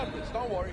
got this, don't worry.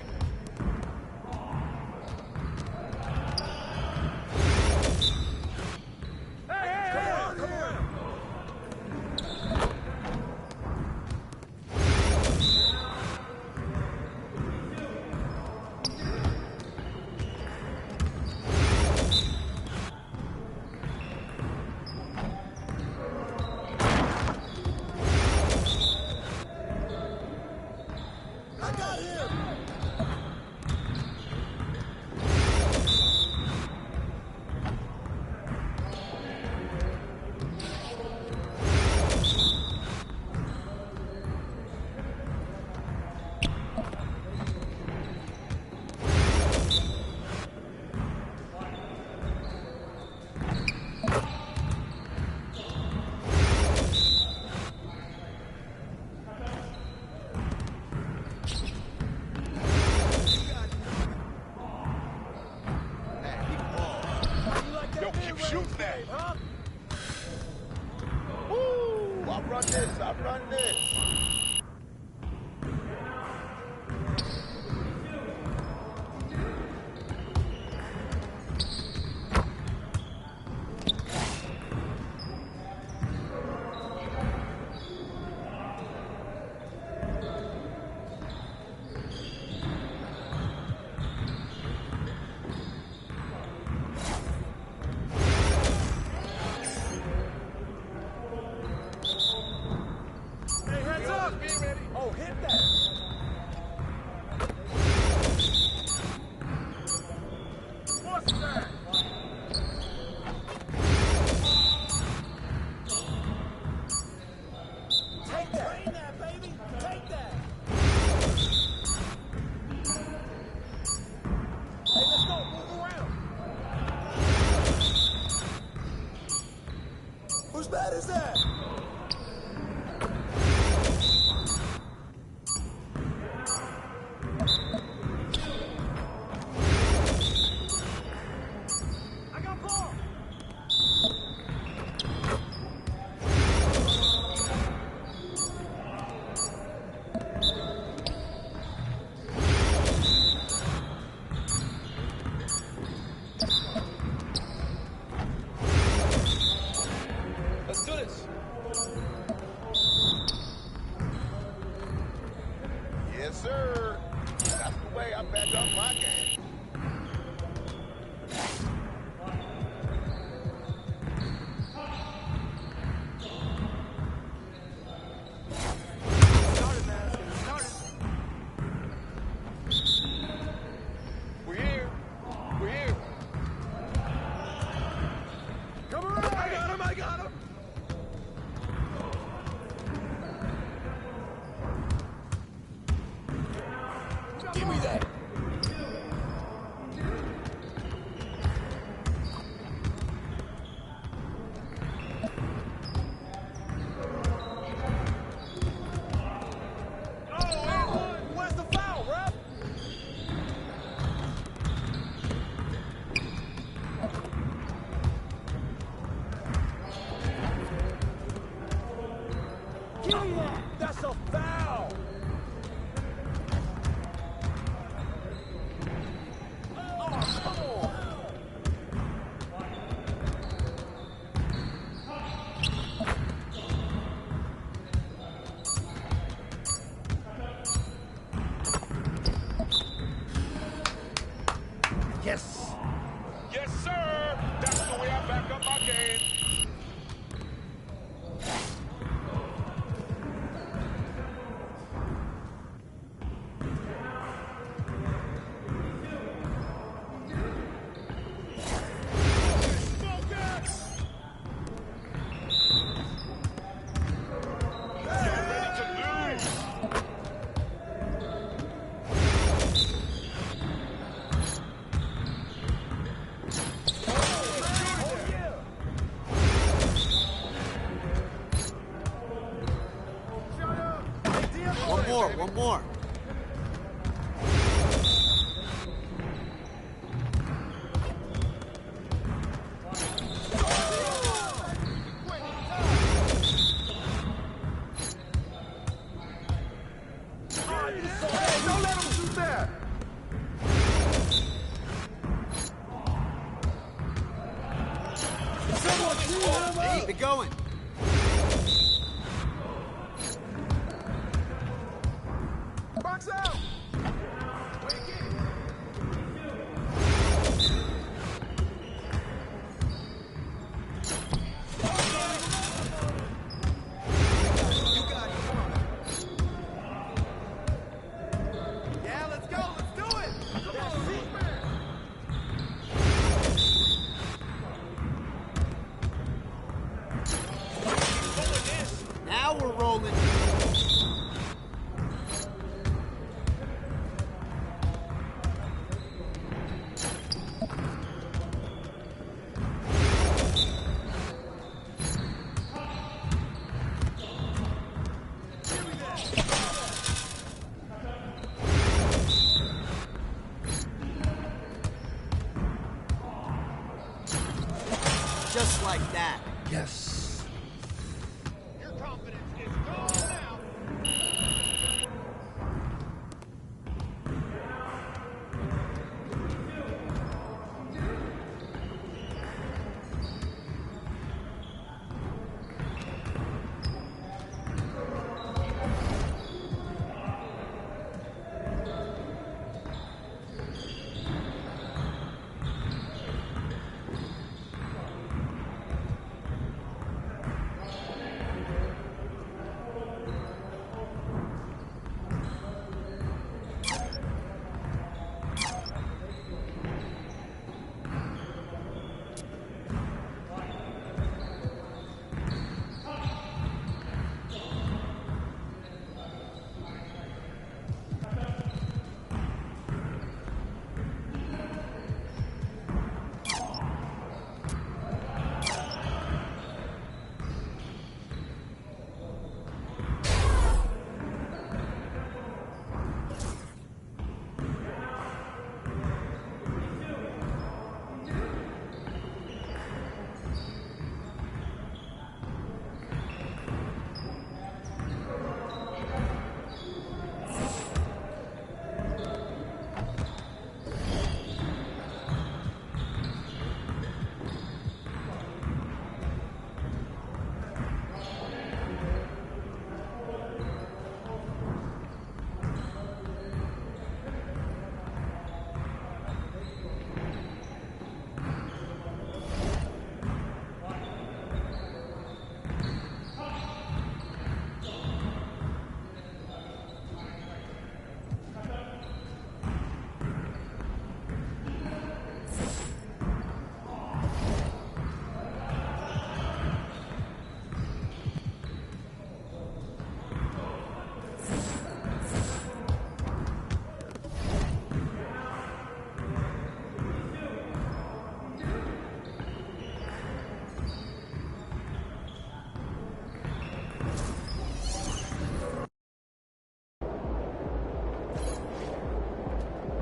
Shoot that! Huh? Woo! I run this, I run this. Oh, hit that! What's that? Take that! Train that, baby! Take that! Hey, let's go! Move around! Whose bat is that? Let's do this. Yes, sir. That's the way I back up my game. Started, man. Started. We're here. We're here. Come around. I got him. I got him. Give me that. Oh, where's the foul, ref? Give me that. That's a foul. Yes. Yes, sir. That's the way I back up my game. One more. Don't let him going? Box out! Yeah, let's go. Let's do it. Come on, Superman! Now we're rolling. Just like that. Yes. Your confidence is gone now.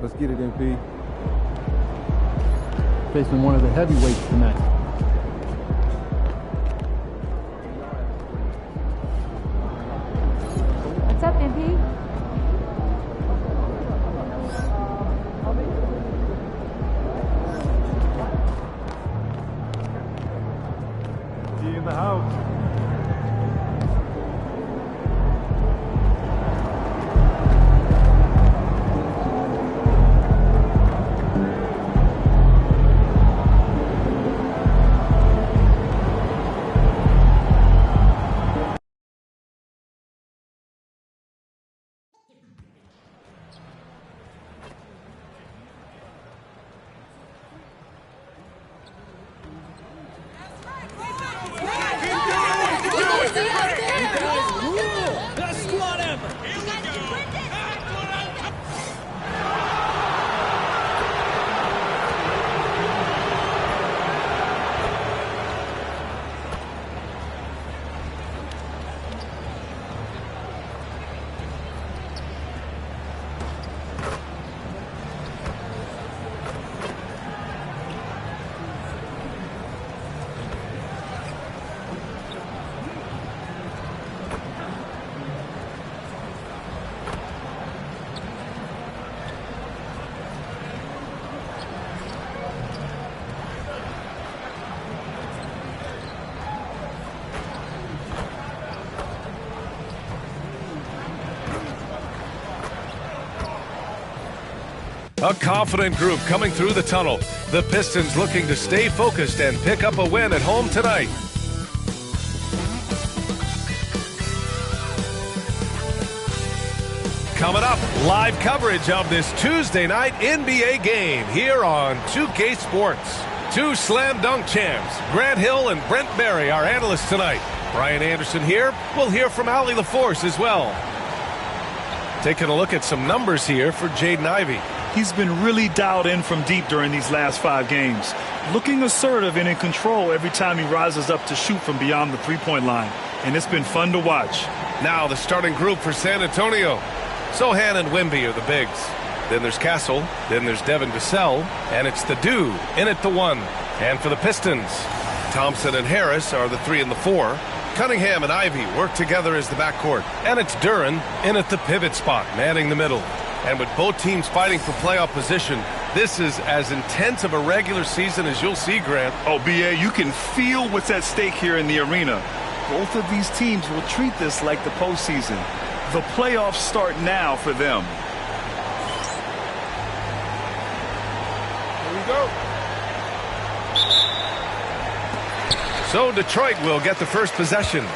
Let's get it, MP. Facing one of the heavyweights tonight. What's up, MP? G in the house. A confident group coming through the tunnel. The Pistons looking to stay focused and pick up a win at home tonight. Coming up, live coverage of this Tuesday night NBA game here on 2K Sports. Two slam dunk champs, Grant Hill and Brent Barry, our analysts tonight. Brian Anderson here. We'll hear from Allie LaForce as well. Taking a look at some numbers here for Jaden Ivey. He's been really dialed in from deep during these last 5 games. Looking assertive and in control every time he rises up to shoot from beyond the three-point line. And it's been fun to watch. Now the starting group for San Antonio. Sohan and Wemby are the bigs. Then there's Castle. Then there's Devin Vassell. And it's the dude in at the 1. And for the Pistons, Thompson and Harris are the 3 and the 4. Cunningham and Ivey work together as the backcourt. And it's Duren in at the pivot spot, manning the middle. And with both teams fighting for playoff position, this is as intense of a regular season as you'll see, Grant. Oh, B.A., you can feel what's at stake here in the arena. Both of these teams will treat this like the postseason. The playoffs start now for them. Here we go. So Detroit will get the first possession.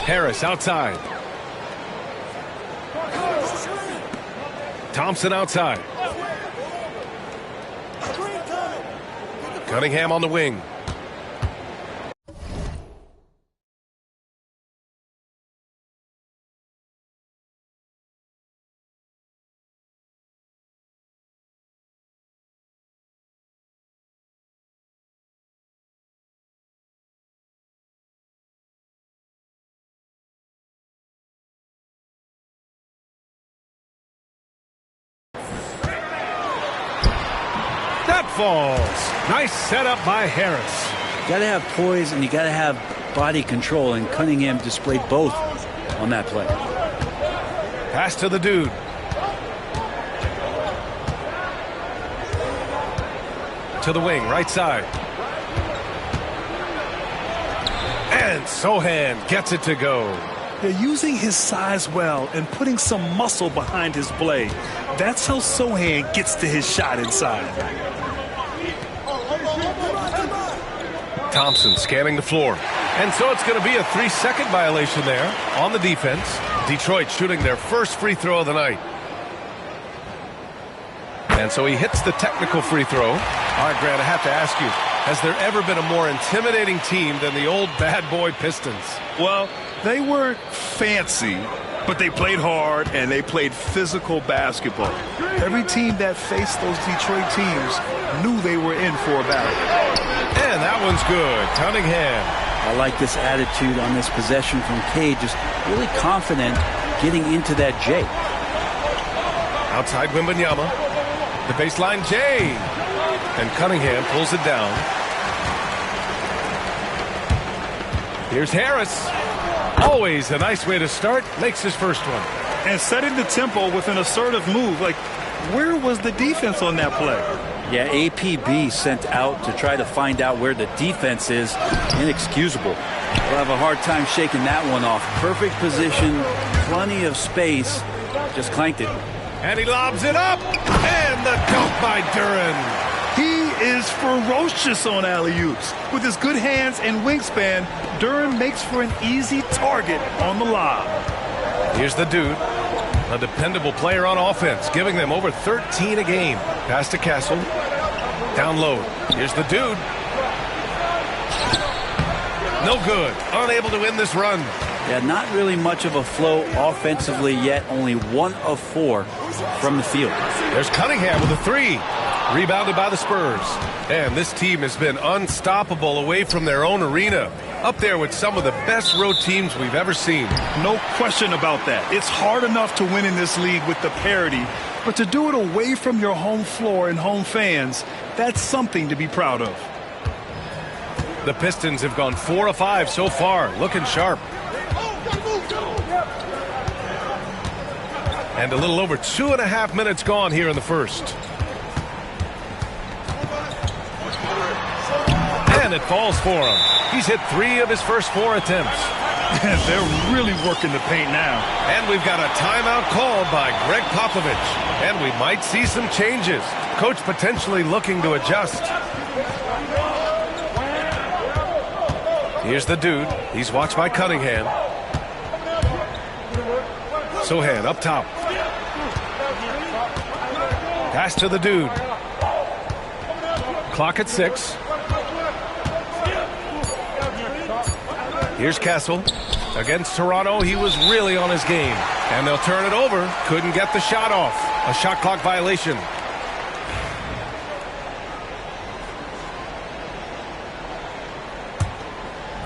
Harris outside. Thompson outside. Cunningham on the wing. Falls. Nice setup by Harris. You got to have poise and you got to have body control, and Cunningham displayed both on that play. Pass to the dude. To the wing, right side. And Sohan gets it to go. They're using his size well and putting some muscle behind his play. That's how Sohan gets to his shot inside. Thompson scanning the floor. And so it's going to be a 3-second violation there on the defense. Detroit shooting their first free throw of the night. And so he hits the technical free throw. All right, Grant, I have to ask you, has there ever been a more intimidating team than the old bad boy Pistons? Well, they weren't fancy, but they played hard and they played physical basketball. Every team that faced those Detroit teams knew they were in for a battle. And that one's good. Cunningham. I like this attitude on this possession from Cade. Just really confident getting into that J. Outside Wembanyama. The baseline J. And Cunningham pulls it down. Here's Harris. Always a nice way to start. Makes his first one. And setting the tempo with an assertive move. Like, where was the defense on that play? Yeah, APB sent out to try to find out where the defense is. Inexcusable. We'll have a hard time shaking that one off. Perfect position, plenty of space. Just clanked it. And he lobs it up. And the dunk by Duren. He is ferocious on alley-oops. With his good hands and wingspan, Duren makes for an easy target on the lob. Here's the dude. A dependable player on offense, giving them over 13 a game. Pass to Castle. Down low. Here's the dude. No good. Unable to win this run. Yeah, not really much of a flow offensively yet. Only 1 of 4 from the field. There's Cunningham with a 3. Rebounded by the Spurs. And this team has been unstoppable away from their own arena. Up there with some of the best road teams we've ever seen. No question about that. It's hard enough to win in this league with the parity, but to do it away from your home floor and home fans, that's something to be proud of. The Pistons have gone 4 of 5 so far, looking sharp. And a little over 2.5 minutes gone here in the first. And it falls for him. He's hit 3 of his first 4 attempts. They're really working the paint now. And we've got a timeout called by Greg Popovich. And we might see some changes. Coach potentially looking to adjust. Here's the dude. He's watched by Cunningham. Sohan up top. Pass to the dude. Clock at 6. Here's Castle. Against Toronto, he was really on his game. And they'll turn it over. Couldn't get the shot off. A shot clock violation.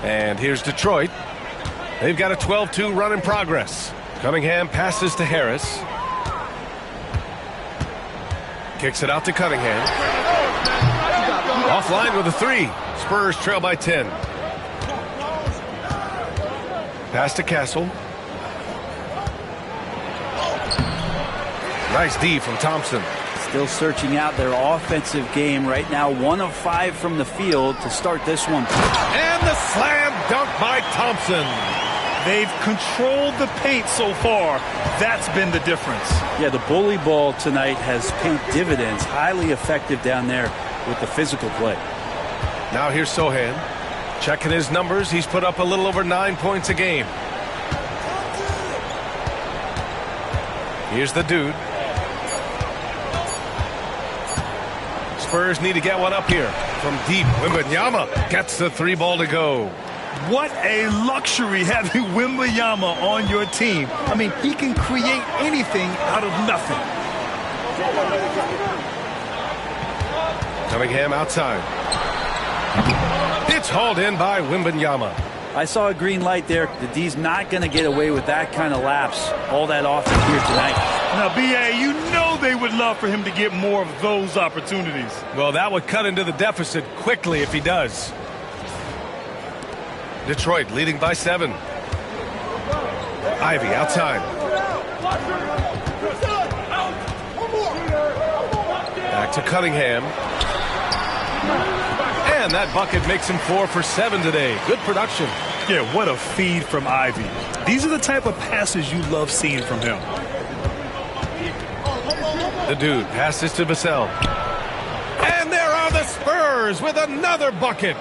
And here's Detroit. They've got a 12-2 run in progress. Cunningham passes to Harris. Kicks it out to Cunningham. Offline with a 3. Spurs trail by 10. Pass to Castle. Nice D from Thompson. Still searching out their offensive game right now. 1 of 5 from the field to start this one. And the slam dunk by Thompson. They've controlled the paint so far. That's been the difference. Yeah, the bully ball tonight has paid dividends. Highly effective down there with the physical play. Now here's Sohan. Checking his numbers. He's put up a little over 9 points a game. Here's the dude. Spurs need to get one up here. From deep, Wembanyama gets the 3 ball to go. What a luxury having Wembanyama on your team. I mean, he can create anything out of nothing. Cunningham outside. It's hauled in by Wembanyama. I saw a green light there. The D's not going to get away with that kind of lapse all that often here tonight. Now, B.A., you know they would love for him to get more of those opportunities. Well, that would cut into the deficit quickly if he does. Detroit leading by 7. Ivy outside. Back to Cunningham. And that bucket makes him 4 for 7 today. Good production. Yeah, what a feed from Ivy. These are the type of passes you love seeing from him. The dude passes to Vassell. And there are the Spurs with another bucket.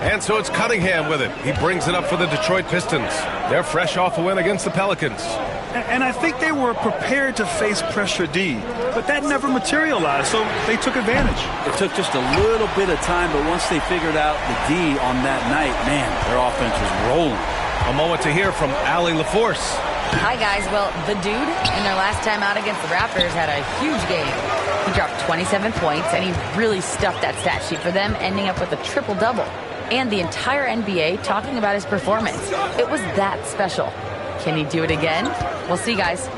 And so it's Cunningham with it. He brings it up for the Detroit Pistons. They're fresh off a win against the Pelicans. And I think they were prepared to face pressure D, but that never materialized, so they took advantage. It took just a little bit of time, but once they figured out the D on that night, man, their offense was rolling. A moment to hear from Allie LaForce. Hi, guys. Well, the dude in their last time out against the Raptors had a huge game. He dropped 27 points, and he really stuffed that stat sheet for them, ending up with a triple-double. And the entire NBA talking about his performance. It was that special. Can he do it again? We'll see, guys.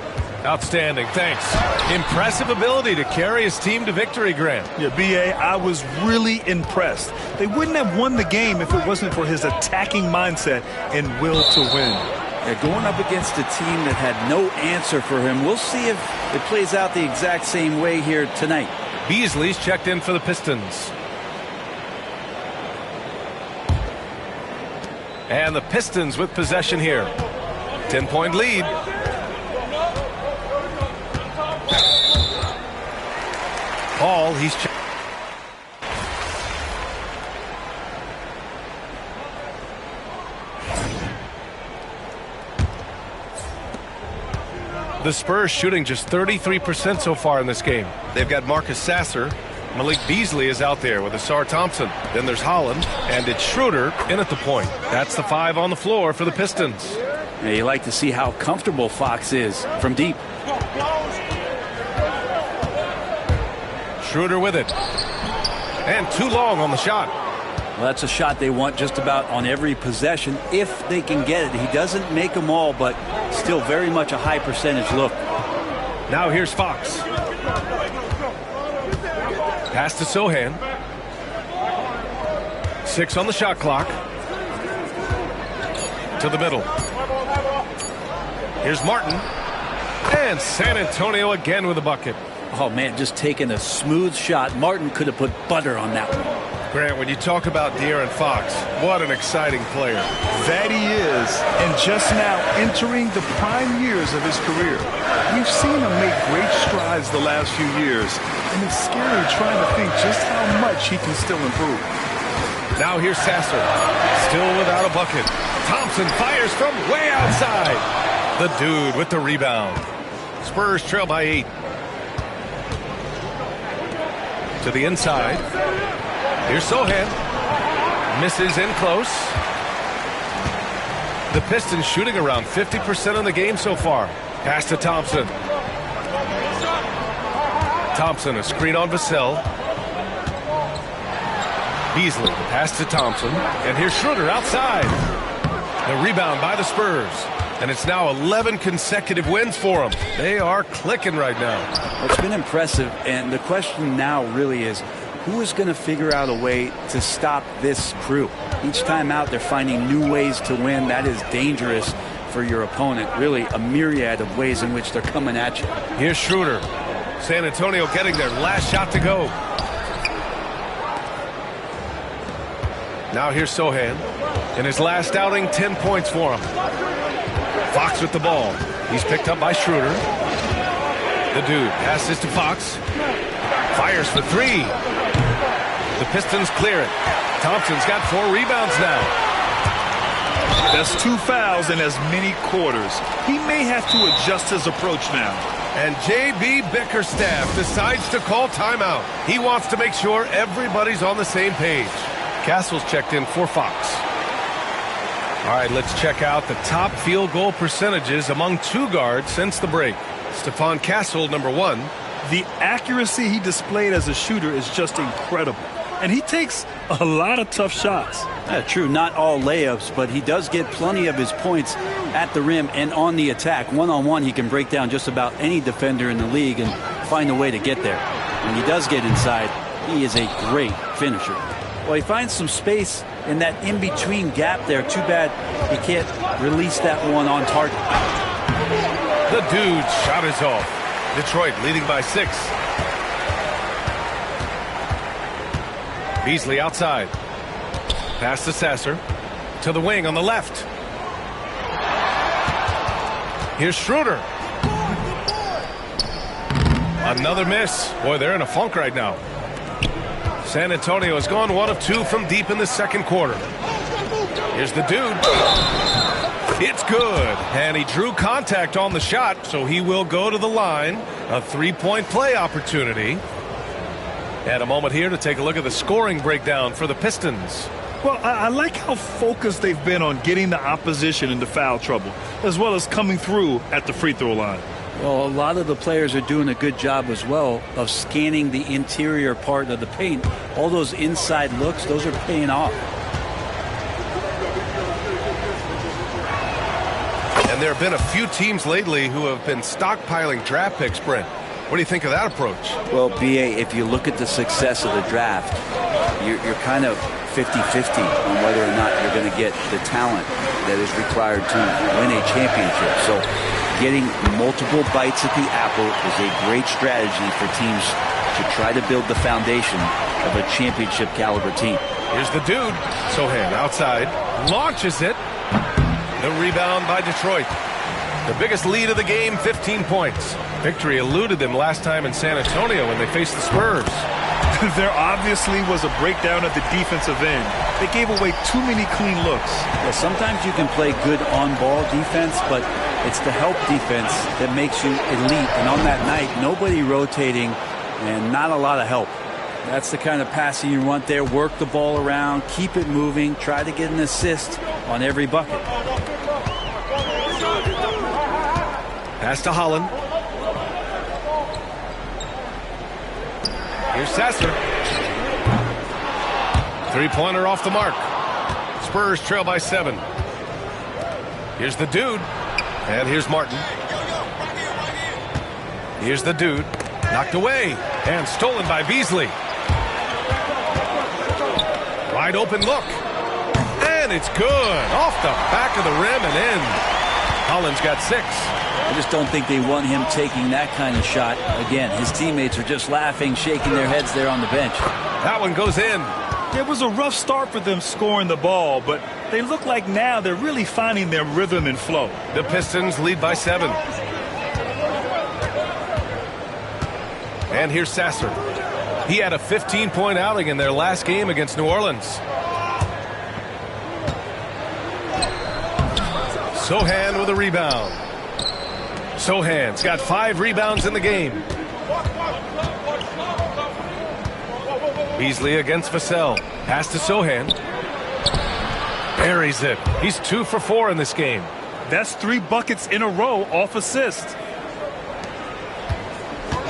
Outstanding, thanks. Impressive ability to carry his team to victory, Grant. Yeah, B.A., I was really impressed. They wouldn't have won the game if it wasn't for his attacking mindset and will to win. Yeah, going up against a team that had no answer for him. We'll see if it plays out the exact same way here tonight. Beasley's checked in for the Pistons. And the Pistons with possession here. 10-point lead. Paul, he's the Spurs shooting just 33% so far in this game. They've got Marcus Sasser. Malik Beasley is out there with Asar Thompson. Then there's Holland, and it's Schroeder in at the point. That's the 5 on the floor for the Pistons. Yeah, you like to see how comfortable Fox is from deep. Schroeder with it. And too long on the shot. Well, that's a shot they want just about on every possession if they can get it. He doesn't make them all, but still very much a high percentage look. Now here's Fox. Pass to Sohan. 6 on the shot clock. To the middle. Here's Martin. And San Antonio again with a bucket. Oh, man, just taking a smooth shot. Martin could have put butter on that one. Grant, when you talk about De'Aaron Fox, what an exciting player. That he is, and just now entering the prime years of his career. We've seen him make great strides the last few years, and it's scary trying to think just how much he can still improve. Now here's Sasser, still without a bucket. Thompson fires from way outside. The dude with the rebound. Spurs trail by 8. To the inside. Here's Sohan. Misses in close. The Pistons shooting around 50% of the game so far. Pass to Thompson. Thompson, a screen on Vassell. Beasley, pass to Thompson. And here's Schroeder outside. The rebound by the Spurs. And it's now 11 consecutive wins for them. They are clicking right now. It's been impressive, and the question now really is, who is going to figure out a way to stop this crew? Each time out, they're finding new ways to win. That is dangerous for your opponent. Really, a myriad of ways in which they're coming at you. Here's Schroeder. San Antonio getting their last shot to go. Now here's Sohan. In his last outing, 10 points for him. Fox with the ball. He's picked up by Schroeder. The dude passes to Fox. Fires for 3. The Pistons clear it. Thompson's got 4 rebounds now. That's 2 fouls in as many quarters. He may have to adjust his approach now. And J.B. Bickerstaff decides to call timeout. He wants to make sure everybody's on the same page. Castle's checked in for Fox. All right, let's check out the top field goal percentages among 2 guards since the break. Stephon Castle, number 1. The accuracy he displayed as a shooter is just incredible. And he takes a lot of tough shots. True, not all layups, but he does get plenty of his points at the rim and on the attack. One-on-one, he can break down just about any defender in the league and find a way to get there. When he does get inside, he is a great finisher. Well, he finds some space in that in-between gap there. Too bad he can't release that one on target. The dude shot is off. Detroit leading by 6. Beasley outside. Pass to Sasser. To the wing on the left. Here's Schroeder. Another miss. Boy, they're in a funk right now. San Antonio has gone 1 of 2 from deep in the second quarter. Here's the dude. It's good. And he drew contact on the shot, so he will go to the line. A 3-point play opportunity. And a moment here to take a look at the scoring breakdown for the Pistons. Well, I like how focused they've been on getting the opposition into foul trouble, as well as coming through at the free throw line. Well, a lot of the players are doing a good job as well of scanning the interior part of the paint. All those inside looks, those are paying off. And there have been a few teams lately who have been stockpiling draft picks, Brent. What do you think of that approach? Well, B.A., if you look at the success of the draft, you're kind of 50-50 on whether or not you're going to get the talent that is required to win a championship. So getting multiple bites at the apple is a great strategy for teams to try to build the foundation of a championship caliber team. Here's the dude. Sohan outside. Launches it. The rebound by Detroit. The biggest lead of the game, 15 points. Victory eluded them last time in San Antonio when they faced the Spurs. There obviously was a breakdown at the defensive end. They gave away too many clean looks. Well, sometimes you can play good on-ball defense, but it's the help defense that makes you elite. And on that night, nobody rotating and not a lot of help. That's the kind of passing you want there. Work the ball around, keep it moving, try to get an assist on every bucket. Pass to Holland. Here's Sasser. 3-pointer off the mark. Spurs trail by 7. Here's the dude. And here's Martin. Here's the dude. Knocked away. And stolen by Beasley. Wide open look. And it's good. Off the back of the rim and in. Holland's got 6. I just don't think they want him taking that kind of shot. Again, his teammates are just laughing, shaking their heads there on the bench. That one goes in. It was a rough start for them scoring the ball, but they look like now they're really finding their rhythm and flow. The Pistons lead by 7. And here's Sasser. He had a 15-point outing in their last game against New Orleans. Sohan with a rebound. Sohan's got 5 rebounds in the game. Beasley against Vassell. Pass to Sohan. Buries it. He's 2 for 4 in this game. That's 3 buckets in a row off assist.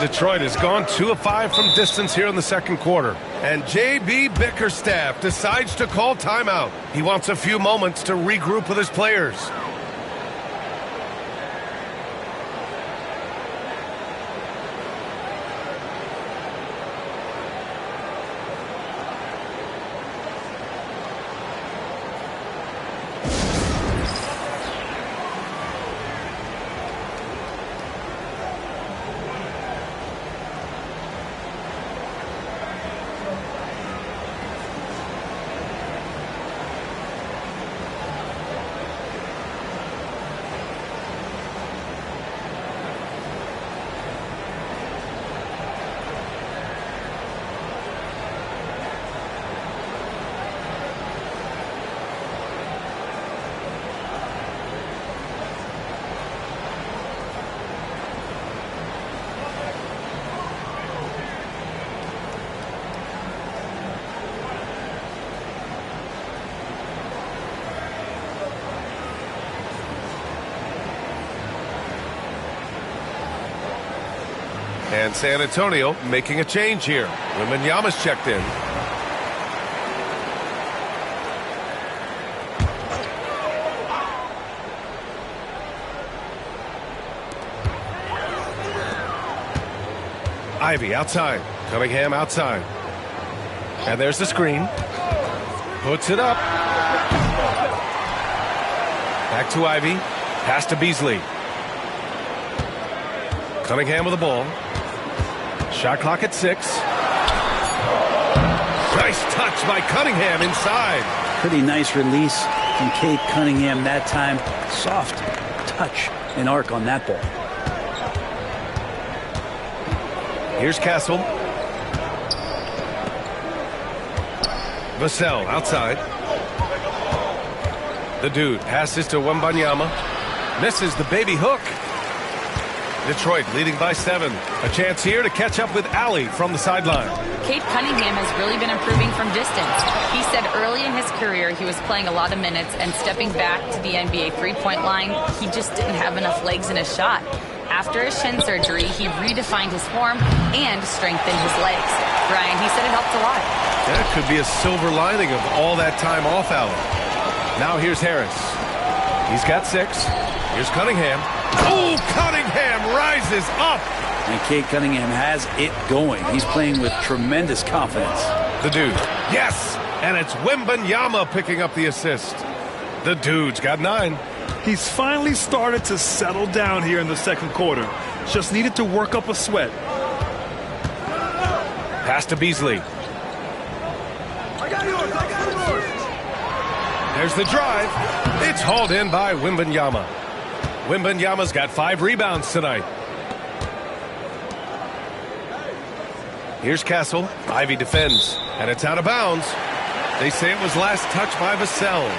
Detroit has gone 2 of 5 from distance here in the second quarter. And J.B. Bickerstaff decides to call timeout. He wants a few moments to regroup with his players. And San Antonio making a change here. Wembanyama's checked in. Ivy outside. Cunningham outside. And there's the screen. Puts it up. Back to Ivy. Pass to Beasley. Cunningham with the ball. Shot clock at 6. Nice touch by Cunningham inside. Pretty nice release from Kate Cunningham that time. Soft touch and arc on that ball. Here's Castle. Vassell outside. The dude passes to Wembanyama. Misses the baby hook. Detroit leading by 7. A chance here to catch up with Allie from the sideline. Kate Cunningham has really been improving from distance. He said early in his career he was playing a lot of minutes, and stepping back to the NBA three-point line, he just didn't have enough legs in his shot. After his shin surgery, he redefined his form and strengthened his legs. Brian, he said it helped a lot. That could be a silver lining of all that time off, Allie. Now here's Harris. He's got 6. Here's Cunningham. Oh, Cunningham rises up. And Kate Cunningham has it going. He's playing with tremendous confidence. The dude. Yes. And it's Wembanyama picking up the assist. The dude's got 9. He's finally started to settle down here in the second quarter. Just needed to work up a sweat. Pass to Beasley. There's the drive. It's hauled in by Wembanyama. Wembanyama's got 5 rebounds tonight. Here's Castle. Ivy defends. And it's out of bounds. They say it was last touched by Vassell.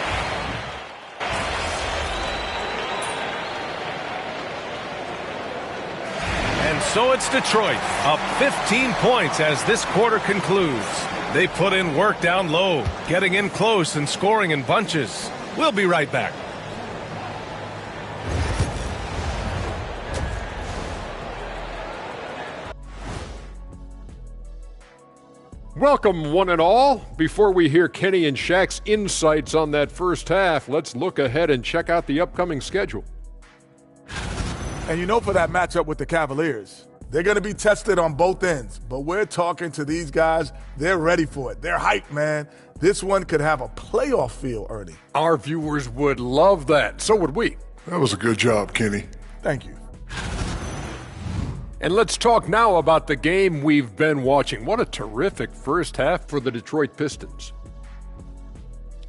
And so it's Detroit, up 15 points as this quarter concludes. They put in work down low, getting in close and scoring in bunches. We'll be right back. Welcome, one and all. Before we hear Kenny and Shaq's insights on that first half, let's look ahead and check out the upcoming schedule. And you know, for that matchup with the Cavaliers, they're going to be tested on both ends. But we're talking to these guys. They're ready for it. They're hyped, man. This one could have a playoff feel, Ernie. Our viewers would love that. So would we. That was a good job, Kenny. Thank you. And let's talk now about the game we've been watching. What a terrific first half for the Detroit Pistons.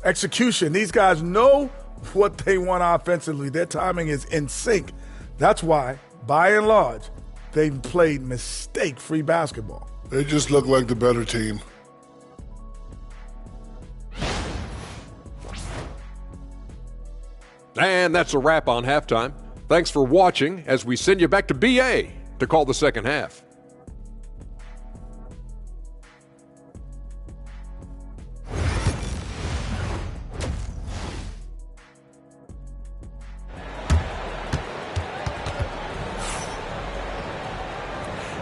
Execution. These guys know what they want offensively. Their timing is in sync. That's why, by and large, they've played mistake-free basketball. They just look like the better team. And that's a wrap on halftime. Thanks for watching as we send you back to BA to call the second half.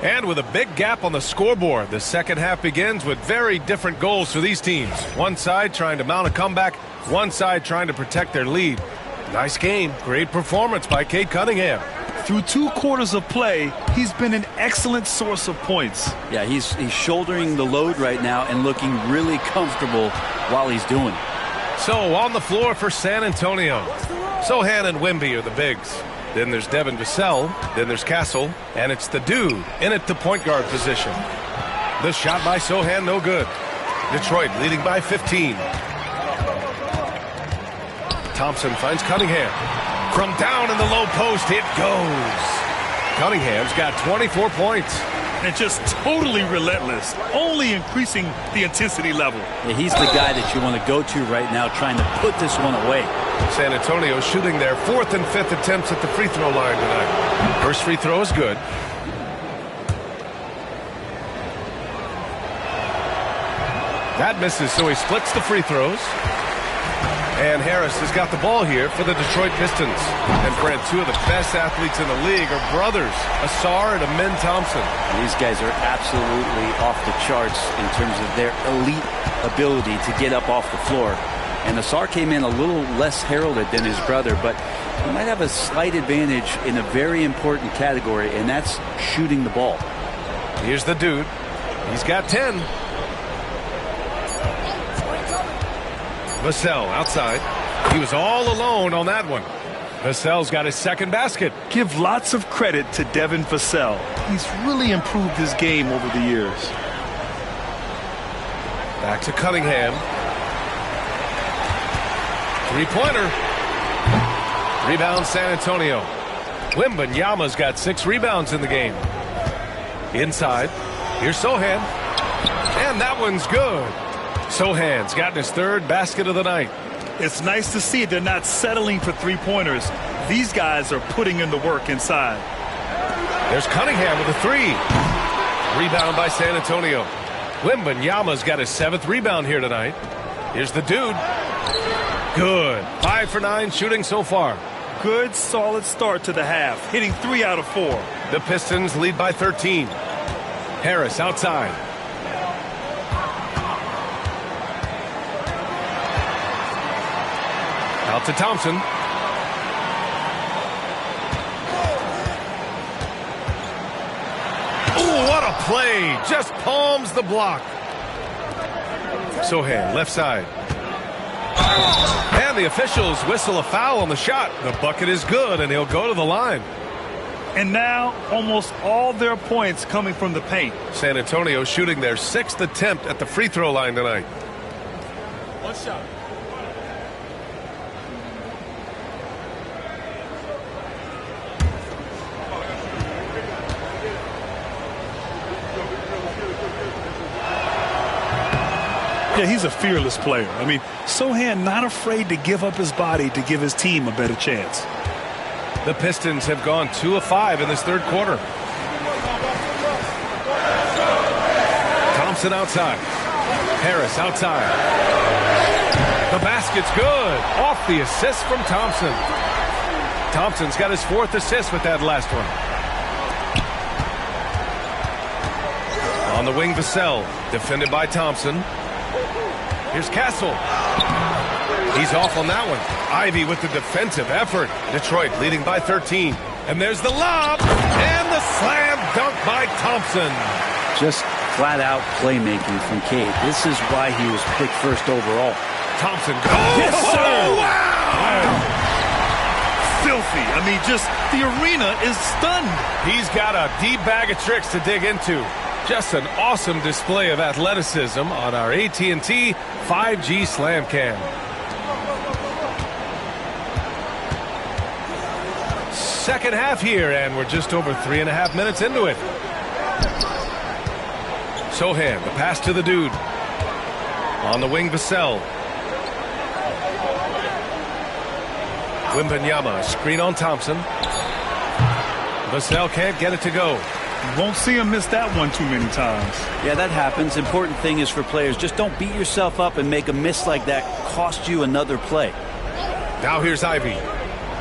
And with a big gap on the scoreboard, the second half begins with very different goals for these teams. One side trying to mount a comeback, one side trying to protect their lead. Nice game. Great performance by Cade Cunningham. Through 2 quarters of play, he's been an excellent source of points. Yeah, he's shouldering the load right now and looking really comfortable while he's doing it. So on the floor for San Antonio, Sohan and Wemby are the bigs. Then there's Devin Vassell, then there's Castle, and it's the dude in at the point guard position. The shot by Sohan, no good. Detroit leading by 15. Thompson finds Cunningham. From down in the low post, it goes. Cunningham's got 24 points. And just totally relentless, only increasing the intensity level. Yeah, he's the guy that you want to go to right now, trying to put this one away. San Antonio shooting their 4th and 5th attempts at the free throw line tonight. First free throw is good. That misses, so he splits the free throws. And Harris has got the ball here for the Detroit Pistons. And Brent, 2 of the best athletes in the league are brothers, Asar and Amin Thompson. These guys are absolutely off the charts in terms of their elite ability to get up off the floor. And Asar came in a little less heralded than his brother, but he might have a slight advantage in a very important category, and that's shooting the ball. Here's the dude. He's got 10. Vassell outside. He was all alone on that one. Vassell's got his second basket. Give lots of credit to Devin Vassell. He's really improved his game over the years. Back to Cunningham. Three-pointer. Rebound San Antonio. Wembanyama's got 6 rebounds in the game. Inside. Here's Sohan. And that one's good. Sohan's gotten his 3rd basket of the night. It's nice to see they're not settling for 3-pointers. These guys are putting in the work inside. There's Cunningham with a 3. Rebound by San Antonio. Wembanyama's got his 7th rebound here tonight. Here's the dude. Good. 5 for 9 shooting so far. Good, solid start to the half, hitting 3 out of 4. The Pistons lead by 13. Harris outside. Out to Thompson. Oh, what a play. Just palms the block. Sohan, left side. And the officials whistle a foul on the shot. The bucket is good, and he'll go to the line. And now, almost all their points coming from the paint. San Antonio shooting their 6th attempt at the free throw line tonight. One shot. Yeah, he's a fearless player. I mean, Sohan not afraid to give up his body to give his team a better chance. The Pistons have gone 2 of 5 in this 3rd quarter. Thompson outside. Harris outside. The basket's good. Off the assist from Thompson. Thompson's got his 4th assist with that last one. On the wing, Vassell, defended by Thompson. Here's Castle. He's off on that one. Ivy with the defensive effort. Detroit leading by 13. And there's the lob. And the slam dunk by Thompson. Just flat-out playmaking from Cade. This is why he was picked 1st overall. Thompson goes. Yes, sir. Oh, wow. filthy. I mean, just the arena is stunned. He's got a deep bag of tricks to dig into. Just an awesome display of athleticism on our AT&T 5G Slam Cam. Second half here, and we're just over 3.5 minutes into it. Sohan, the pass to the dude. On the wing, Vassell. Wembanyama, screen on Thompson. Vassell can't get it to go. You won't see him miss that one too many times. Yeah, that happens. Important thing is for players, just don't beat yourself up and make a miss like that cost you another play. Now here's Ivy.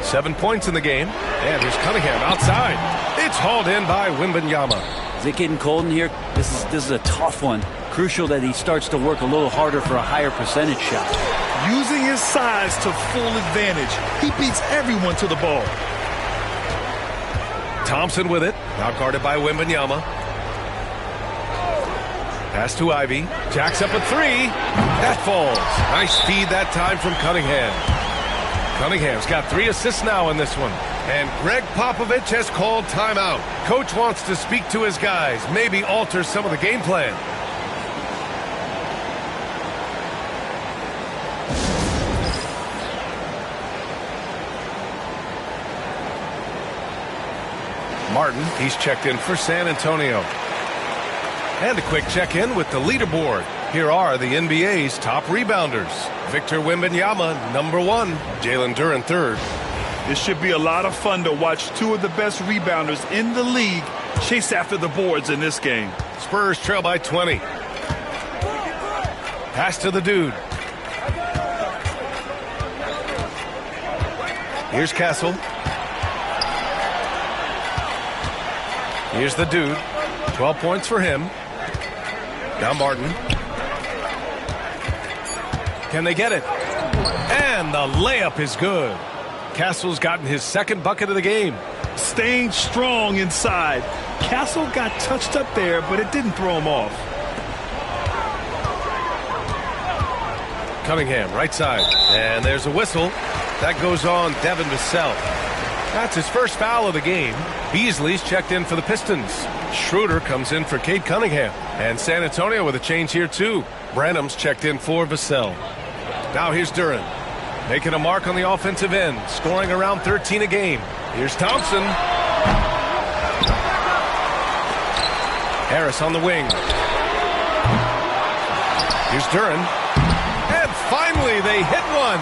7 points in the game. And here's Cunningham outside. It's hauled in by Wembanyama. Is it getting cold in here? This is a tough one. Crucial that he starts to work a little harder for a higher percentage shot. Using his size to full advantage. He beats everyone to the ball. Thompson with it. Now guarded by Wembanyama. Pass to Ivy. Jacks up a three. That falls. Nice feed that time from Cunningham. Cunningham's got 3 assists now in this one. And Greg Popovich has called timeout. Coach wants to speak to his guys, maybe alter some of the game plan. Martin, he's checked in for San Antonio. And a quick check-in with the leaderboard. Here are the NBA's top rebounders. Victor Wembanyama, #1. Jalen Duren, 3rd. It should be a lot of fun to watch 2 of the best rebounders in the league chase after the boards in this game. Spurs trail by 20. Pass to the dude. Here's Castle. Here's the dude. 12 points for him. Now Martin. Can they get it? And the layup is good. Castle's gotten his 2nd bucket of the game. Staying strong inside. Castle got touched up there, but it didn't throw him off. Cunningham, right side. And there's a whistle. That goes on Devin Vassell. That's his first foul of the game. Beasley's checked in for the Pistons. Schroeder comes in for Cade Cunningham. And San Antonio with a change here, too. Branham's checked in for Vassell. Now here's Duren. Making a mark on the offensive end. Scoring around 13 a game. Here's Thompson. Harris on the wing. Here's Duren. And finally, they hit one.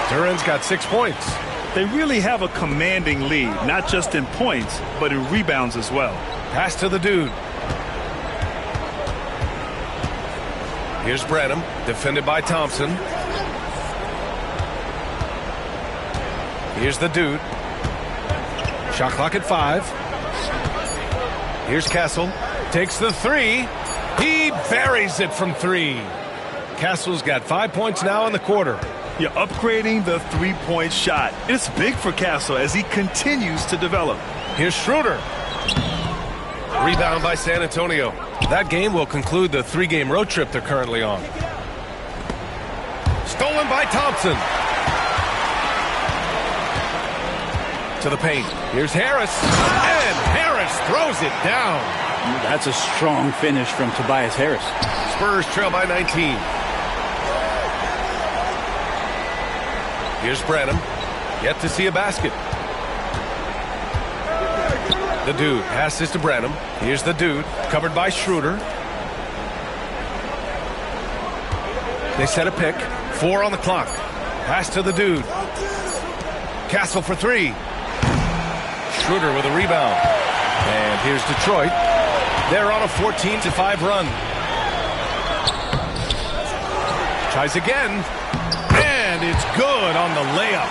Duren's got 6 points. They really have a commanding lead, not just in points, but in rebounds as well. Pass to the dude. Here's Branham, defended by Thompson. Here's the dude. Shot clock at 5. Here's Castle. Takes the 3. He buries it from 3. Castle's got 5 points now in the quarter. You're upgrading the three-point shot. It's big for Castle as he continues to develop. Here's Schroeder. Rebound by San Antonio. That game will conclude the 3-game road trip they're currently on. Stolen by Thompson. To the paint. Here's Harris. And Harris throws it down. That's a strong finish from Tobias Harris. Spurs trail by 19. Here's Branham. Yet to see a basket. The dude passes to Branham. Here's the dude. Covered by Schroeder. They set a pick. 4 on the clock. Pass to the dude. Castle for 3. Schroeder with a rebound. And here's Detroit. They're on a 14-5 run. Tries again. And it's good on the layup.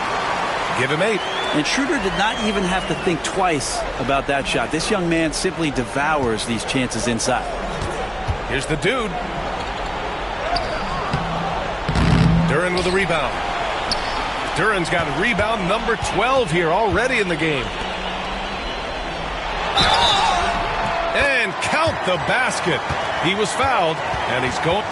Give him 8. And Schroeder did not even have to think twice about that shot. This young man simply devours these chances inside. Here's the dude. Duren with a rebound. Duren's got rebound number 12 here already in the game. And count the basket. He was fouled, and he's going.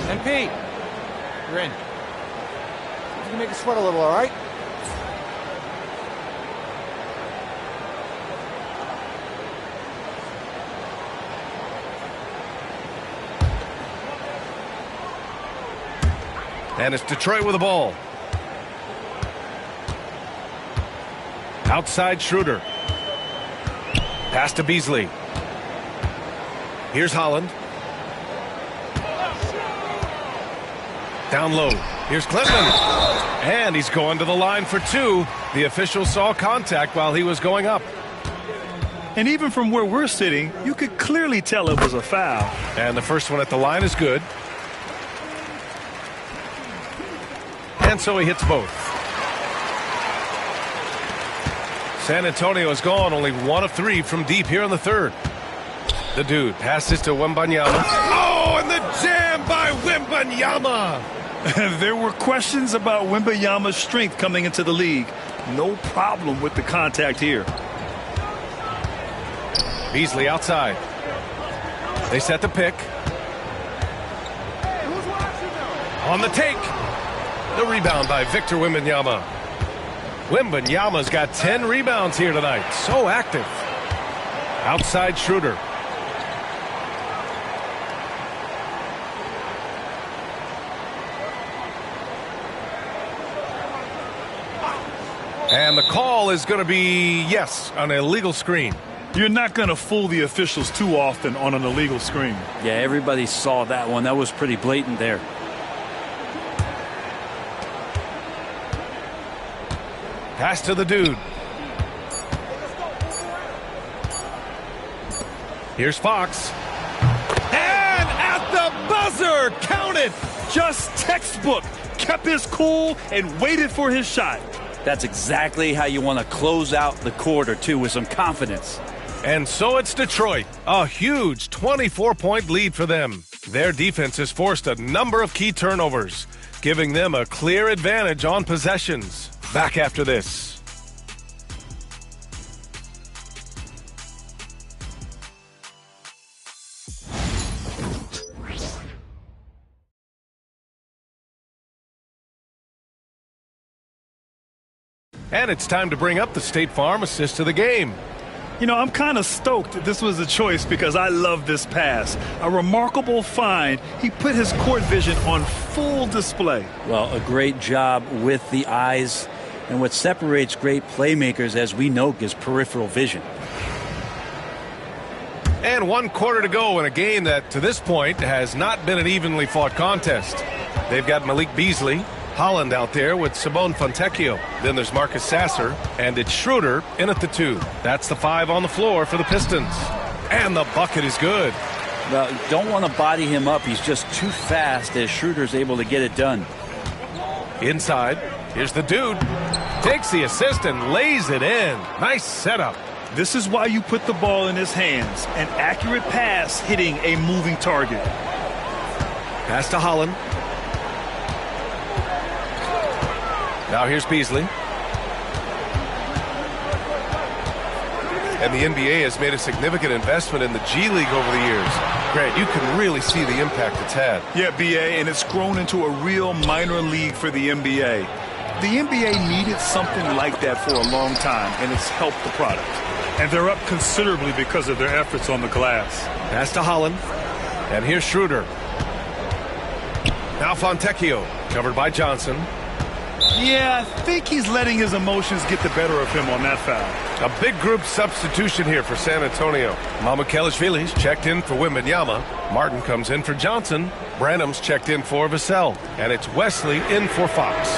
MP, you're in. You can make us sweat a little, all right? And it's Detroit with the ball. Outside Schroeder. Pass to Beasley. Here's Holland. Down low. Here's Clinton. And he's going to the line for two. The official saw contact while he was going up. And even from where we're sitting, you could clearly tell it was a foul. And the first one at the line is good. And so he hits both. San Antonio is gone, only 1 of 3 from deep here in the third. The dude passes to Wembanyama. Oh, and the jam by Wembanyama. There were questions about Wembanyama's strength coming into the league. No problem with the contact here. Beasley outside. They set the pick. On the take. The rebound by Victor Wembanyama. Wembanyama's got 10 rebounds here tonight. So active. Outside Schroeder. And the call is going to be, yes, an illegal screen. You're not going to fool the officials too often on an illegal screen. Yeah, everybody saw that one. That was pretty blatant there. Pass to the dude. Here's Fox. And at the buzzer, count it. Just textbook. Kept his cool and waited for his shot. That's exactly how you want to close out the quarter, too, with some confidence. And so it's Detroit. A huge 24-point lead for them. Their defense has forced a number of key turnovers, giving them a clear advantage on possessions. Back after this. And it's time to bring up the State Farm assist to the game. You know, I'm kind of stoked that this was a choice because I love this pass. A remarkable find. He put his court vision on full display. Well, a great job with the eyes. And what separates great playmakers, as we know, is peripheral vision. And 1 quarter to go in a game that, to this point, has not been an evenly fought contest. They've got Malik Beasley, Holland out there with Simone Fontecchio. Then there's Marcus Sasser, and it's Schroeder in at the 2. That's the 5 on the floor for the Pistons. And the bucket is good. Well, don't want to body him up. He's just too fast as Schroeder's able to get it done. Inside, here's the dude. Takes the assist and lays it in. Nice setup. This is why you put the ball in his hands. An accurate pass hitting a moving target. Pass to Holland. Now here's Beasley. And the NBA has made a significant investment in the G League over the years. Grant, you can really see the impact it's had. Yeah, BA, and it's grown into a real minor league for the NBA. The NBA needed something like that for a long time, and it's helped the product. And they're up considerably because of their efforts on the glass. Pass to Holland. And here's Schroeder. Now Fontecchio, covered by Johnson. Yeah, I think he's letting his emotions get the better of him on that foul. A big group substitution here for San Antonio. Mamukelashvili's checked in for Wembanyama. Martin comes in for Johnson. Branham's checked in for Vassell. And it's Wesley in for Fox.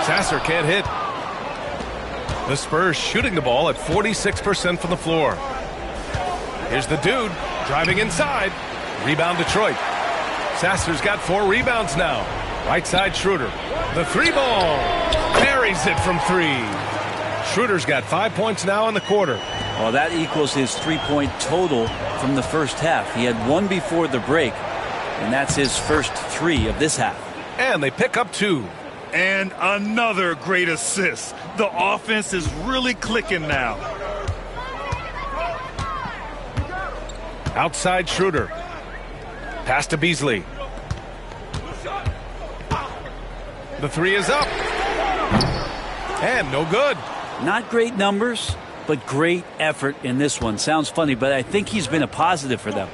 Sasser can't hit. The Spurs shooting the ball at 46% from the floor. Here's the dude driving inside. Rebound Detroit. Sasser's got 4 rebounds now. Right side Schroeder. The 3-ball. Buries it from 3. Schroeder's got 5 points now in the quarter. Well, that equals his 3-point total from the first half. He had 1 before the break, and that's his first 3 of this half. And they pick up 2. And another great assist. The offense is really clicking now. Outside Schroeder. Pass to Beasley. The three is up. And no good. Not great numbers, but great effort in this one. Sounds funny, but I think he's been a positive for them.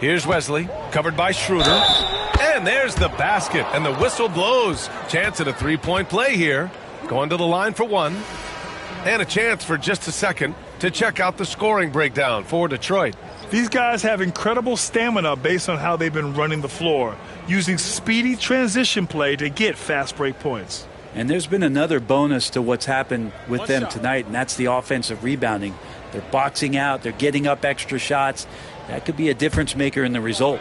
Here's Wesley, covered by Schroeder. And there's the basket, and the whistle blows. Chance at a three-point play here. Going to the line for one. And a chance for just a second to check out the scoring breakdown for Detroit. These guys have incredible stamina based on how they've been running the floor, using speedy transition play to get fast break points. And there's been another bonus to what's happened with them tonight, and that's the offensive rebounding. They're boxing out. They're getting up extra shots. That could be a difference maker in the result.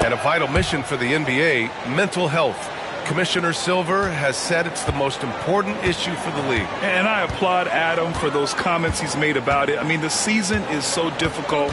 And a vital mission for the NBA, mental health. Commissioner Silver has said it's the most important issue for the league. And I applaud Adam for those comments he's made about it. I mean, the season is so difficult.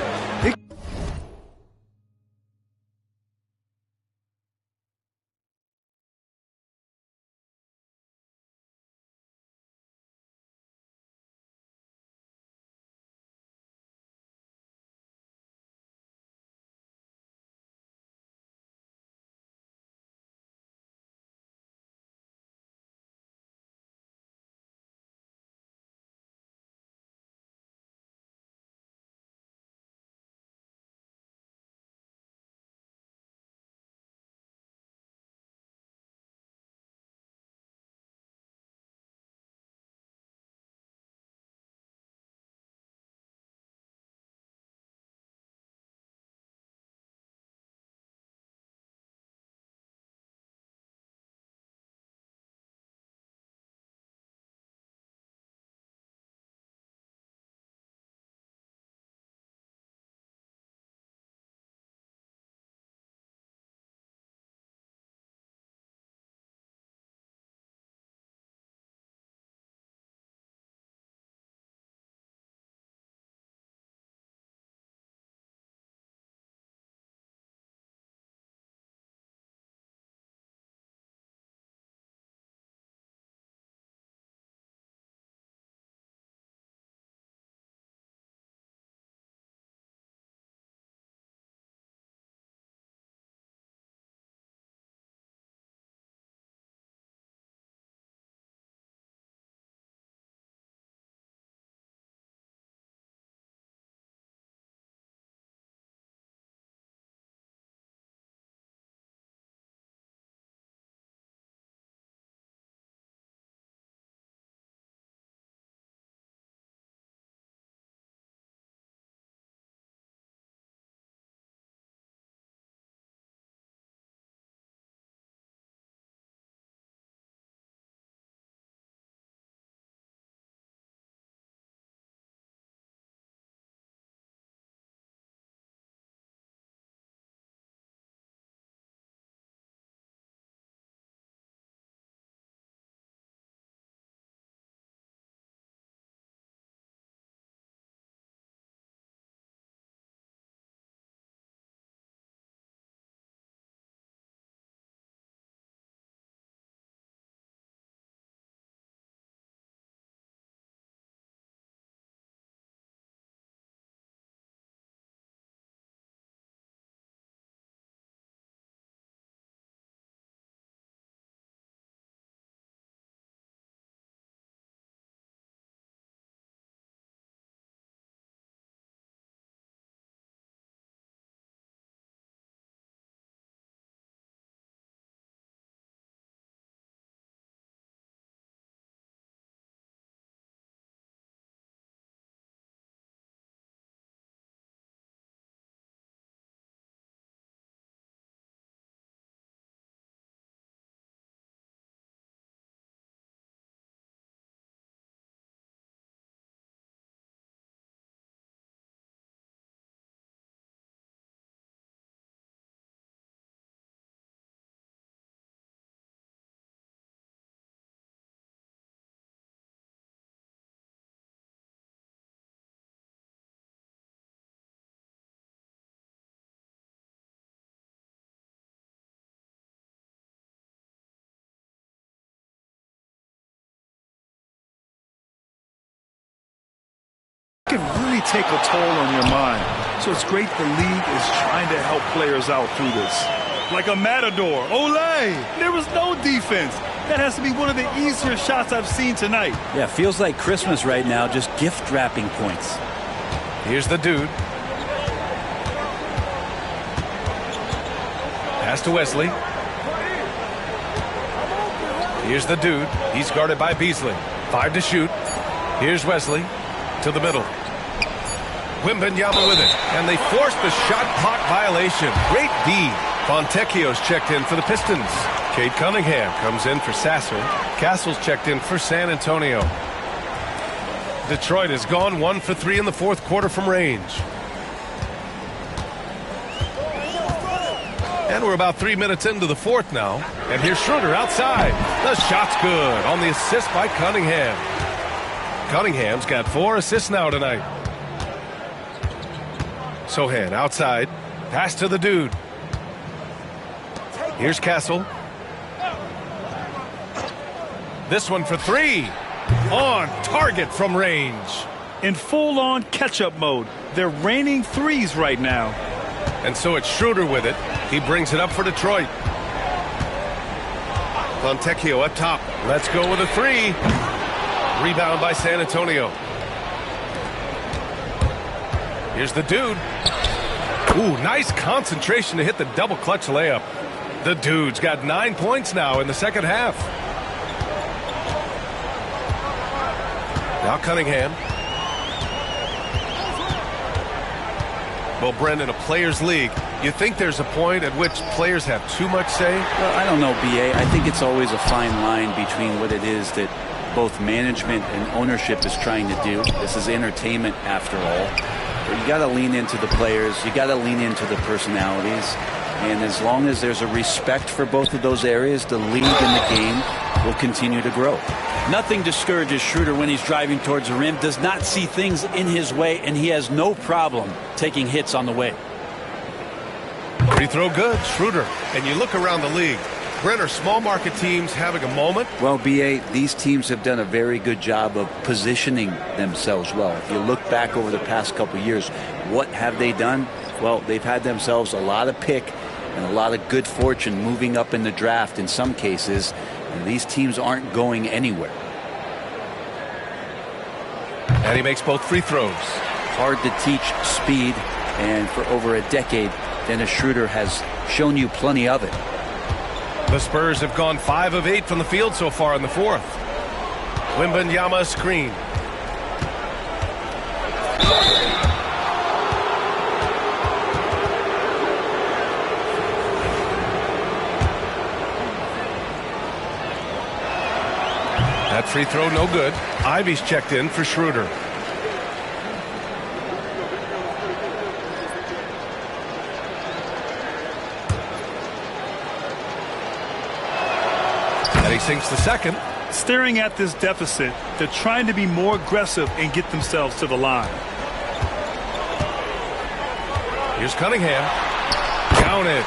take a toll on your mind. So it's great the league is trying to help players out through this. Like a matador. Olay! There was no defense. That has to be one of the easier shots I've seen tonight. Yeah, feels like Christmas right now, just gift wrapping points. Here's the dude. Pass to Wesley. Here's the dude. He's guarded by Beasley. 5 to shoot. Here's Wesley to the middle. Wembanyama with it. And they forced the shot clock violation. Great D. Fontecchio's checked in for the Pistons. Cade Cunningham comes in for Sasser. Castle's checked in for San Antonio. Detroit has gone 1 for 3 in the fourth quarter from range. And we're about 3 minutes into the fourth now. And here's Schroeder outside. The shot's good on the assist by Cunningham. Cunningham's got 4 assists now tonight. Sohan outside. Pass to the dude. Here's Castle. This one for 3. On target from range. In full-on catch-up mode. They're raining threes right now. And so it's Schroeder with it. He brings it up for Detroit. Fontecchio up top. Let's go with a 3. Rebound by San Antonio. Here's the dude. Ooh, nice concentration to hit the double clutch layup. The dude's got 9 points now in the second half. Now Cunningham. Well, Brendan, a players' league, you think there's a point at which players have too much say? Well, I don't know, B.A. I think it's always a fine line between what it is that both management and ownership is trying to do. This is entertainment, after all. But you got to lean into the players. You got to lean into the personalities. And as long as there's a respect for both of those areas, the league and the game will continue to grow. Nothing discourages Schroeder when he's driving towards the rim, does not see things in his way, and he has no problem taking hits on the way. Free throw good, Schroeder. And you look around the league, Brent, are small market teams having a moment? Well, B.A., these teams have done a very good job of positioning themselves well. If you look back over the past couple of years, what have they done? Well, they've had themselves a lot of pick and a lot of good fortune moving up in the draft in some cases. And these teams aren't going anywhere. And he makes both free throws. Hard to teach speed, and for over a decade, Dennis Schroeder has shown you plenty of it. The Spurs have gone 5 of 8 from the field so far in the fourth. Wembanyama screen. That free throw no good. Ivy's checked in for Schroeder. And he sinks the second. Staring at this deficit, they're trying to be more aggressive and get themselves to the line. Here's Cunningham. Count it.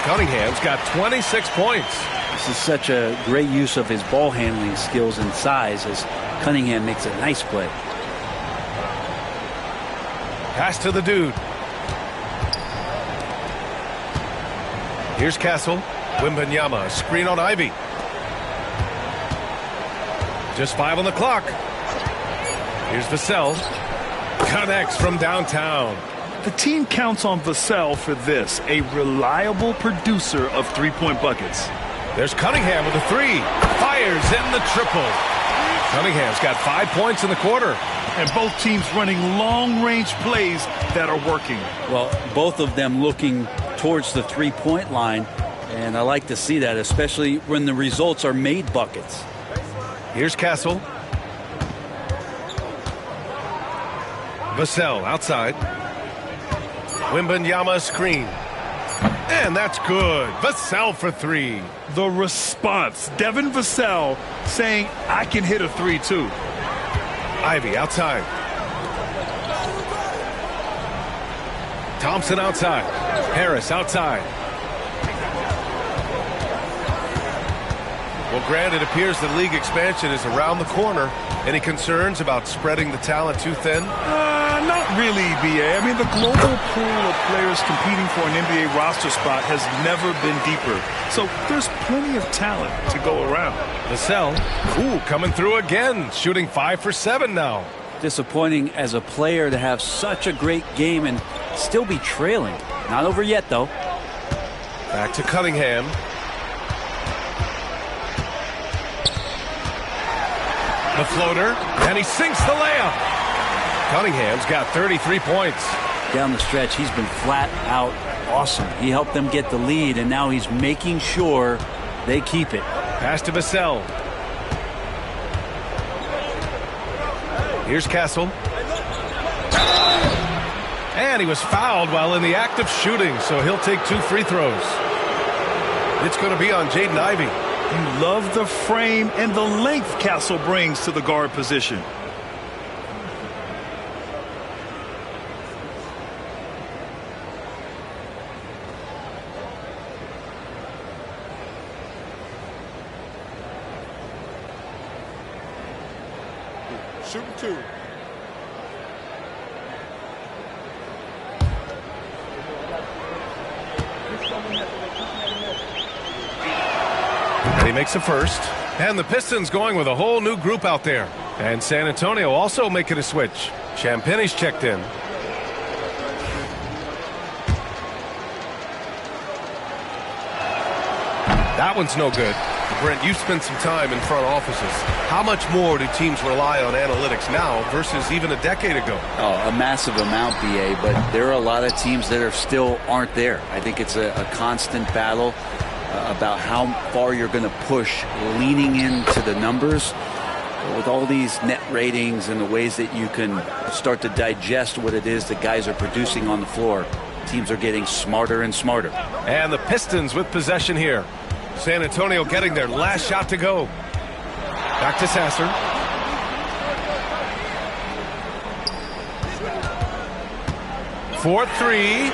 Cunningham's got 26 points. This is such a great use of his ball handling skills and size as Cunningham makes a nice play. Pass to the dude. Here's Castle. Wembanyama, screen on Ivy. Just 5 on the clock. Here's Vassell. Connects from downtown. The team counts on Vassell for this, a reliable producer of three-point buckets. There's Cunningham with a 3. Fires in the triple. Cunningham's got 5 points in the quarter. And both teams running long-range plays that are working. Well, both of them looking towards the three-point line, and I like to see that, especially when the results are made buckets. Here's Castle. Vassell outside. Wembanyama screen. And that's good. Vassell for 3. The response. Devin Vassell saying, I can hit a 3 too. Ivy outside. Thompson outside. Harris outside. Well, Grant, it appears that league expansion is around the corner. Any concerns about spreading the talent too thin? Not really, B.A. I mean, the global pool of players competing for an NBA roster spot has never been deeper. So there's plenty of talent to go around. Vassell, coming through again, shooting 5 for 7 now. Disappointing as a player to have such a great game and still be trailing. Not over yet, though. Back to Cunningham. The floater, and he sinks the layup. Cunningham's got 33 points. Down the stretch, he's been flat out awesome. He helped them get the lead, and now he's making sure they keep it. Pass to Vassell. Here's Castle. And he was fouled while in the act of shooting, so he'll take 2 free throws. It's going to be on Jaden Ivey. You love the frame and the length Castle brings to the guard position. Shooting 2. And he makes a first. And the Pistons going with a whole new group out there. And San Antonio also making a switch. Champagne's checked in. That one's no good. Brent, you've spent some time in front offices. How much more do teams rely on analytics now versus even a decade ago? Oh, a massive amount, BA, but there are a lot of teams that still aren't there. I think it's a constant battle about how far you're going to push, leaning into the numbers. With all these net ratings and the ways that you can start to digest what it is that guys are producing on the floor, teams are getting smarter and smarter. And the Pistons with possession here. San Antonio getting their last shot to go. Back to Sasser. Fourth three.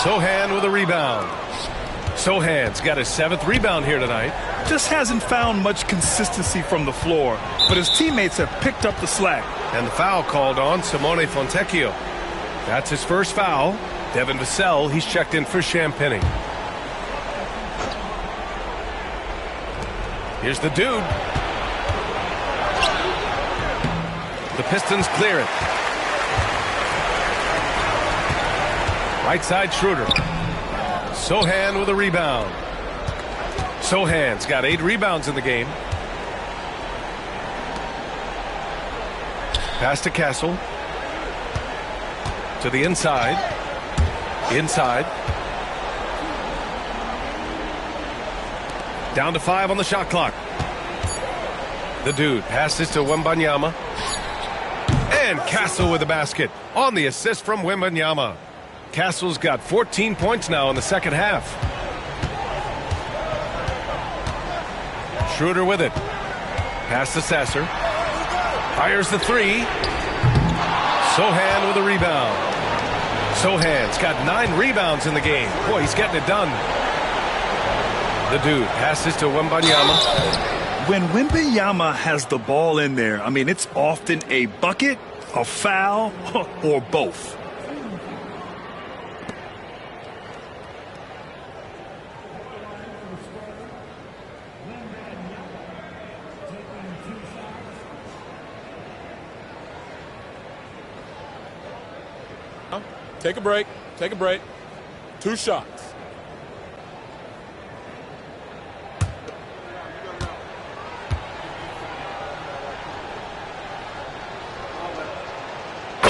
Sohan with a rebound. Sohan's got his 7th rebound here tonight. Just hasn't found much consistency from the floor, but his teammates have picked up the slack. And the foul called on Simone Fontecchio. That's his first foul. Devin Vassell, he's checked in for Champagnie. Here's the dude. The Pistons clear it. Right side Schroeder. Sohan with a rebound. Sohan's got 8 rebounds in the game. Pass to Castle. To the inside. Inside. Down to 5 on the shot clock. The dude passes to Wembanyama. And Castle with the basket on the assist from Wembanyama. Castle's got 14 points now in the second half. Schroeder with it. Pass to Sasser. Fires the 3. Sohan with a rebound. Sohan's got 9 rebounds in the game. Boy, he's getting it done. The dude passes to Wembanyama. When Wembanyama has the ball in there, I mean, it's often a bucket, a foul, or both. Take a break. Take a break. 2 shots.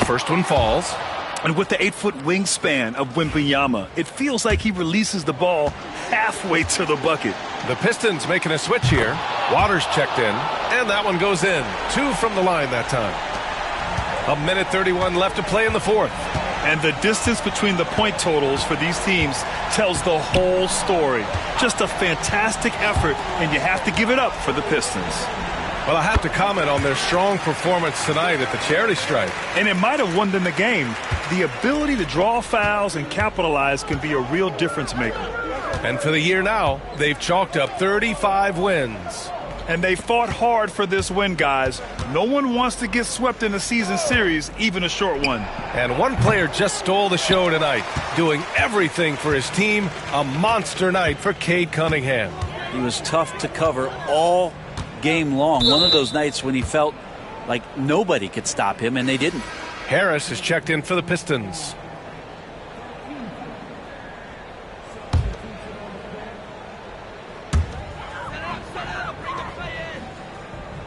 First one falls. And with the 8-foot wingspan of Wembanyama, it feels like he releases the ball halfway to the bucket. The Pistons making a switch here. Waters checked in, and that one goes in. 2 from the line that time. 1:31 left to play in the fourth. And the distance between the point totals for these teams tells the whole story. Just a fantastic effort, and you have to give it up for the Pistons. Well, I have to comment on their strong performance tonight at the charity stripe. And it might have won them the game. The ability to draw fouls and capitalize can be a real difference maker. And for the year now, they've chalked up 35 wins. And they fought hard for this win, guys. No one wants to get swept in a season series, even a short one. And one player just stole the show tonight, doing everything for his team. A monster night for Cade Cunningham. He was tough to cover all game long. One of those nights when he felt like nobody could stop him, and they didn't. Harris is checked in for the Pistons.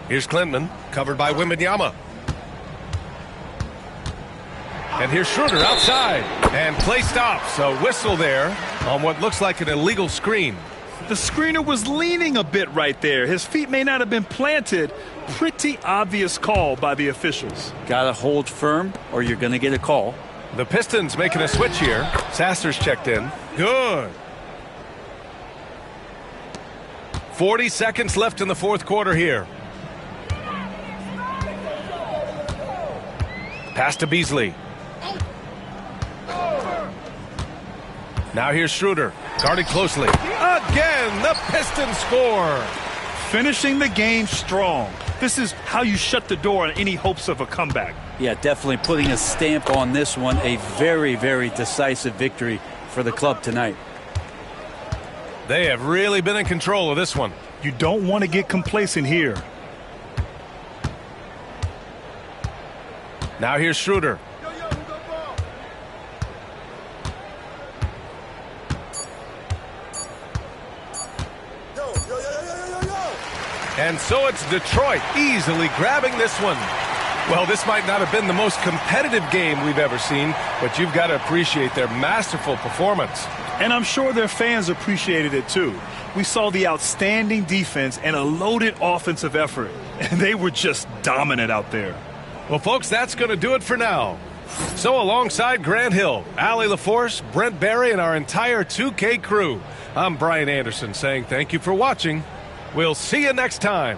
Here's Klintman, covered by Wembanyama. And here's Schroeder outside. And play stops. A whistle there on what looks like an illegal screen. The screener was leaning a bit right there. His feet may not have been planted. Pretty obvious call by the officials. Gotta hold firm or you're gonna get a call. The Pistons making a switch here. Sasser's checked in. Good. 40 seconds left in the fourth quarter here. Pass to Beasley. Now here's Schroeder, guarded closely. Again, the Pistons score. Finishing the game strong. This is how you shut the door on any hopes of a comeback. Yeah, definitely putting a stamp on this one. A very, very decisive victory for the club tonight. They have really been in control of this one. You don't want to get complacent here. Now here's Schroeder. And so it's Detroit easily grabbing this one. Well, this might not have been the most competitive game we've ever seen, but you've got to appreciate their masterful performance. And I'm sure their fans appreciated it too. We saw the outstanding defense and a loaded offensive effort, and they were just dominant out there. Well, folks, that's going to do it for now. So alongside Grant Hill, Allie LaForce, Brent Barry, and our entire 2K crew, I'm Brian Anderson saying thank you for watching. We'll see you next time.